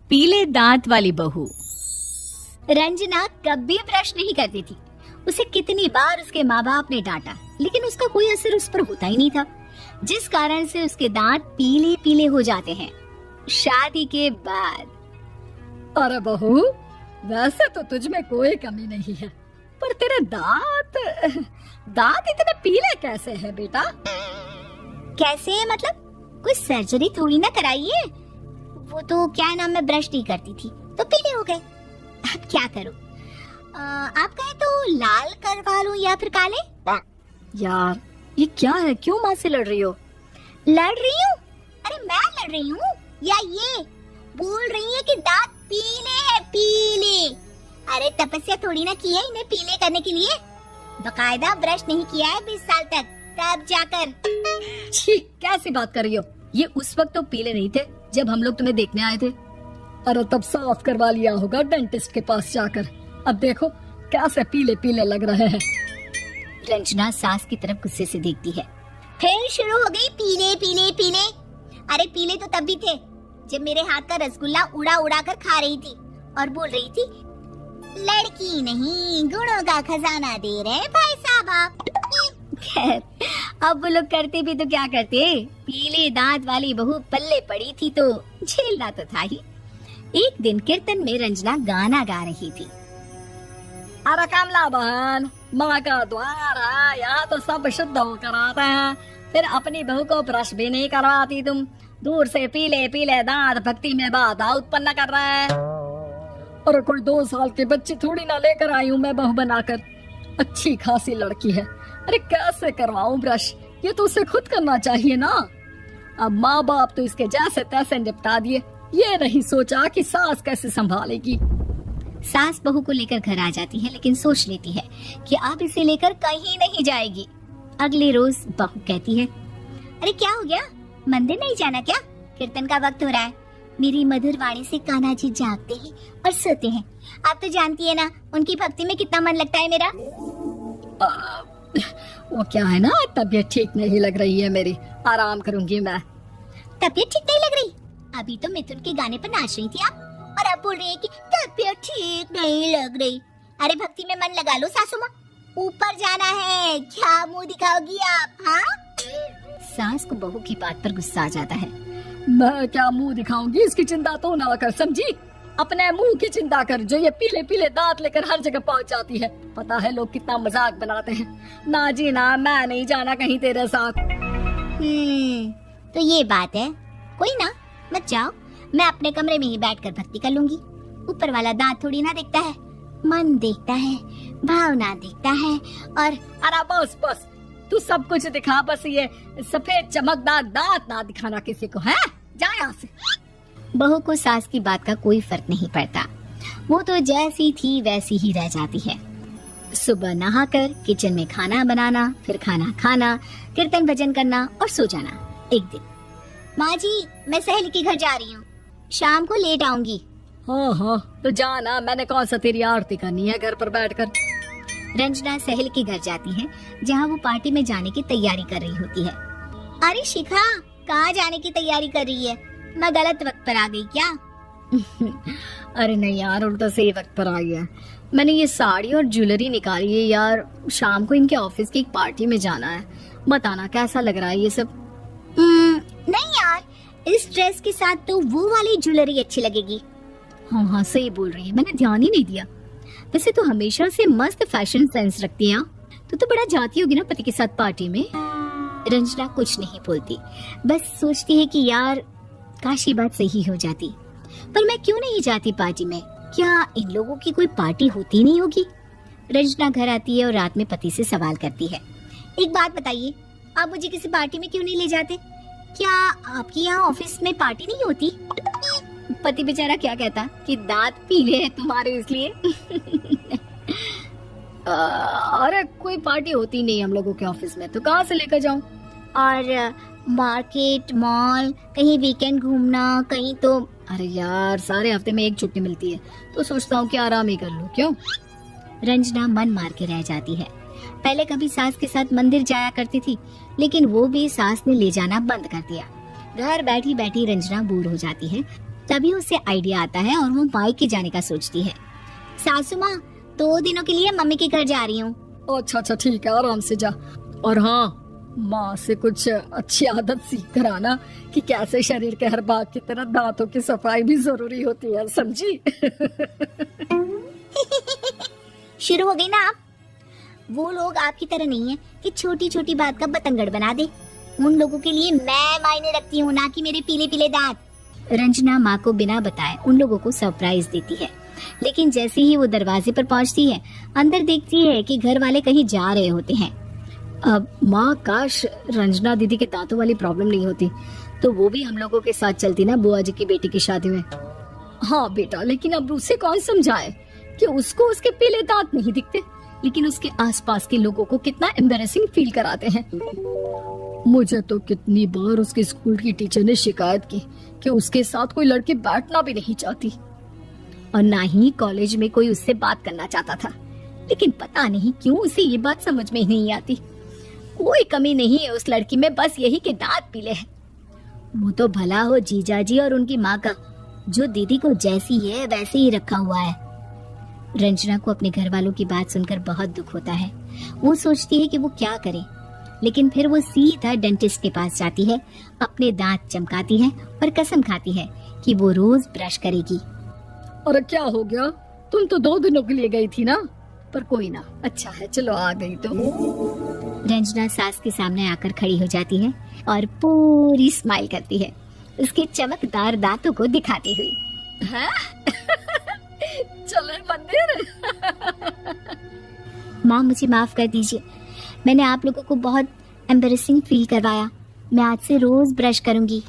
पीले दांत वाली बहू। रंजना कभी ब्रश नहीं करती थी। उसे कितनी बार उसके माँ बाप ने डांटा, लेकिन उसका कोई असर उस पर होता ही नहीं था, जिस कारण से उसके दांत पीले पीले हो जाते हैं। शादी के बाद अरे बहू, वैसे तो तुझ में कोई कमी नहीं है, पर तेरे दांत इतने पीले कैसे हैं बेटा? कैसे है मतलब? कोई सर्जरी थोड़ी ना कराई है। वो तो क्या नाम, मैं ब्रश नहीं करती थी तो पीले हो गए। अब क्या करूं? आप कहें तो लाल करवा लूं या फिर काले? यार ये क्या है, क्यों माँ से लड़ रही हो? लड़ रही हूँ? अरे मैं लड़ रही हूँ या ये बोल रही है कि दांत पीले हैं, पीले। अरे तपस्या थोड़ी ना की है इन्हें पीले करने के लिए। बकायदा ब्रश नहीं किया है 20 साल तक, तब जाकर। छी, कैसी बात कर रही हो? ये उस वक्त तो पीले नहीं थे जब हम लोग तुम्हें देखने आए थे। अरे तब साफ करवा लिया होगा डेंटिस्ट के पास जाकर। अब देखो कैसे पीले पीले लग रहे हैं। रंजना सास की तरफ गुस्से से देखती है। फिर शुरू हो गई पीले पीले पीले। अरे पीले तो तब भी थे जब मेरे हाथ का रसगुल्ला उड़ा उड़ा कर खा रही थी और बोल रही थी, लड़की नहीं गुणों का खजाना दे रहे भाई साहब आप। खैर, अब वो लोग करते भी तो क्या करते, पीले दांत वाली बहू पल्ले पड़ी थी तो झेलना तो था ही। एक दिन कीर्तन में रंजना गाना गा रही थी। अरे कमला बहन, माँ का द्वार है, यहाँ तो सब शुद्ध होकर आते हैं, फिर अपनी बहू को ब्रश भी नहीं करवाती तुम। दूर से पीले पीले दांत भक्ति में बाधा उत्पन्न कर रहे हैं। अरे कोई 2 साल के बच्चे थोड़ी ना लेकर आई हूँ मैं बहू बनाकर। अच्छी खासी लड़की है, अरे कैसे करवाऊं ब्रश? ये तो उसे खुद करना चाहिए ना। अब माँ बाप तो इसके जैसे तैसे निपटा दिए, ये नहीं सोचा कि सास कैसे संभालेगी। सास बहू को लेकर घर आ जाती है, लेकिन सोच लेती है कि अब इसे लेकर कहीं नहीं जाएगी। अगले रोज बहू कहती है, अरे क्या हो गया, मंदिर नहीं जाना क्या? कीर्तन का वक्त हो रहा है। मेरी मधुर वाणी से कान्हा जी जागते हैं और सोते हैं। आप तो जानती है ना उनकी भक्ति में कितना मन लगता है मेरा। वो क्या है ना, तबीयत ठीक नहीं लग रही है मेरी, आराम करूंगी मैं। तबीयत ठीक नहीं लग रही? अभी तो मिथुन के गाने पर नाच रही थी आप, और अब बोल रही है कि तबीयत ठीक नहीं लग रही। अरे भक्ति में मन लगा लो सासू माँ, ऊपर जाना है, क्या मुंह दिखाओगी आप? हाँ? सास को बहू की बात पर गुस्सा आ जाता है। मैं क्या मुंह दिखाऊंगी, इसकी चिंता तो ना कर, समझी? अपने मुंह की चिंता कर, जो ये पीले पीले दांत लेकर हर जगह पहुंच जाती है। पता है लोग कितना मजाक बनाते हैं। ना जी ना, मैं नहीं जाना कहीं तेरे साथ। तो ये बात है, कोई ना, मत जाओ, मैं अपने कमरे में ही बैठकर भक्ति कर लूंगी। ऊपर वाला दांत थोड़ी ना देखता है, मन देखता है, भावना देखता है। और अरे बस बस, तू सब कुछ दिखा, बस ये सफेद चमकदार दांत ना दिखाना किसी को, है? जा यहाँ से। बहू को सास की बात का कोई फर्क नहीं पड़ता, वो तो जैसी थी वैसी ही रह जाती है। सुबह नहाकर किचन में खाना बनाना, फिर खाना खाना, कीर्तन भजन करना और सो जाना। एक दिन, माँ जी मैं सहेली के घर जा रही हूँ, शाम को लेट आऊंगी। हाँ हाँ तो जाना, मैंने कौन सा तेरी आरती करनी है घर पर बैठकर। रंजना सहेली के घर जाती है, जहाँ वो पार्टी में जाने की तैयारी कर रही होती है। अरे शिखा, कहाँ जाने की तैयारी कर रही है? मैं गलत वक्त पर आ गई क्या? अरे नहीं यार, उल्टा सही वक्त पर आई है। मैंने ये साड़ी और ज्वेलरी निकाली है यार, शाम को इनके ऑफिस की एक पार्टी में जाना है। बताना कैसा लग रहा है ये सब? नहीं यार, इस ड्रेस के साथ तो वो वाली ज्वेलरी अच्छी लगेगी। हाँ हाँ सही बोल रही है, मैंने ध्यान ही नहीं दिया। वैसे तो हमेशा से मस्त फैशन सेंस रखती है। तो बड़ा जाती होगी ना पति के साथ पार्टी में। रंजना कुछ नहीं बोलती, बस सोचती है कि यार काश ये बात सही हो जाती, पर मैं क्यों नहीं जाती पार्टी में? क्या इन लोगों की कोई पार्टी होती नहीं होगी? रंजना घर आती है और रात में पति से सवाल करती है, एक बात बताइए, आप मुझे किसी पार्टी में क्यों नहीं ले जाते? क्या आपके यहाँ ऑफिस में पार्टी नहीं होती? पति बेचारा क्या कहता कि दांत पीले हैं तुम्हारे इसलिए। अरे कोई पार्टी होती नहीं हम लोगों के ऑफिस में, तो कहाँ से लेकर जाऊँ? और मार्केट, मॉल, कहीं वीकेंड घूमना, कहीं तो। अरे यार सारे हफ्ते में एक छुट्टी मिलती है, तो सोचता हूँ कि आराम ही कर लूँ। क्यों? रंजना मन मार के रह जाती है। पहले कभी सास के साथ मंदिर जाया करती थी, लेकिन वो भी सास ने ले जाना बंद कर दिया। घर बैठी बैठी रंजना बोर हो जाती है, तभी उसे आइडिया आता है और वो मायके जाने का सोचती है। सासू माँ, 2 दिनों के लिए मम्मी के घर जा रही हूँ। अच्छा अच्छा ठीक है, आराम से जा। और हाँ, माँ से कुछ अच्छी आदत सीख कर आना कि कैसे शरीर के हर भाग की तरह दांतों की सफाई भी जरूरी होती है, समझी? शुरू हो गई ना आप? वो लोग आपकी तरह नहीं है कि छोटी छोटी बात का बतंगड़ बना दे। उन लोगों के लिए मैं मायने रखती हूँ, ना कि मेरे पीले पीले दांत। रंजना माँ को बिना बताए उन लोगों को सरप्राइज देती है, लेकिन जैसे ही वो दरवाजे पर पहुँचती है, अंदर देखती है कि घर वाले कहीं जा रहे होते हैं। अब माँ, काश रंजना दीदी के दांतों वाली प्रॉब्लम नहीं होती तो वो भी हम लोगों के साथ चलती ना बुआ जी की बेटी की शादी में। हाँ बेटा, लेकिन अब उसे कौन समझाए कि उसको उसके पीले दांत नहीं दिखते, लेकिन उसके आसपास के लोगों को कितना एम्बैरेसिंग फील कराते हैं। मुझे तो कितनी बार उसके स्कूल की टीचर ने शिकायत की कि उसके साथ कोई लड़की बैठना भी नहीं चाहती, और ना ही कॉलेज में कोई उससे बात करना चाहता था। लेकिन पता नहीं क्यों उसे ये बात समझ में ही नहीं आती। कोई कमी नहीं है उस लड़की में, बस यही कि दांत पीले हैं। वो तो भला हो जीजा जी और उनकी माँ का, जो दीदी को जैसी है वैसे ही रखा हुआ है। रंजना को अपने घर वालों की बात सुनकर बहुत दुख होता है। वो सोचती है कि वो क्या करे, लेकिन फिर वो सीधा डेंटिस्ट के पास जाती है, अपने दांत चमकाती है और कसम खाती है कि वो रोज ब्रश करेगी। और क्या हो गया, तुम तो 2 दिनों के लिए गई थी ना, पर कोई ना, अच्छा है, चलो आ गई तो। रंजना सास के सामने आकर खड़ी हो जाती है और पूरी स्माइल करती है, उसके चमकदार दांतों को दिखाती हुई। चले मंदिर। माँ, मुझे माफ कर दीजिए, मैंने आप लोगों को बहुत एम्बैरेसिंग फील करवाया। मैं आज से रोज ब्रश करूंगी।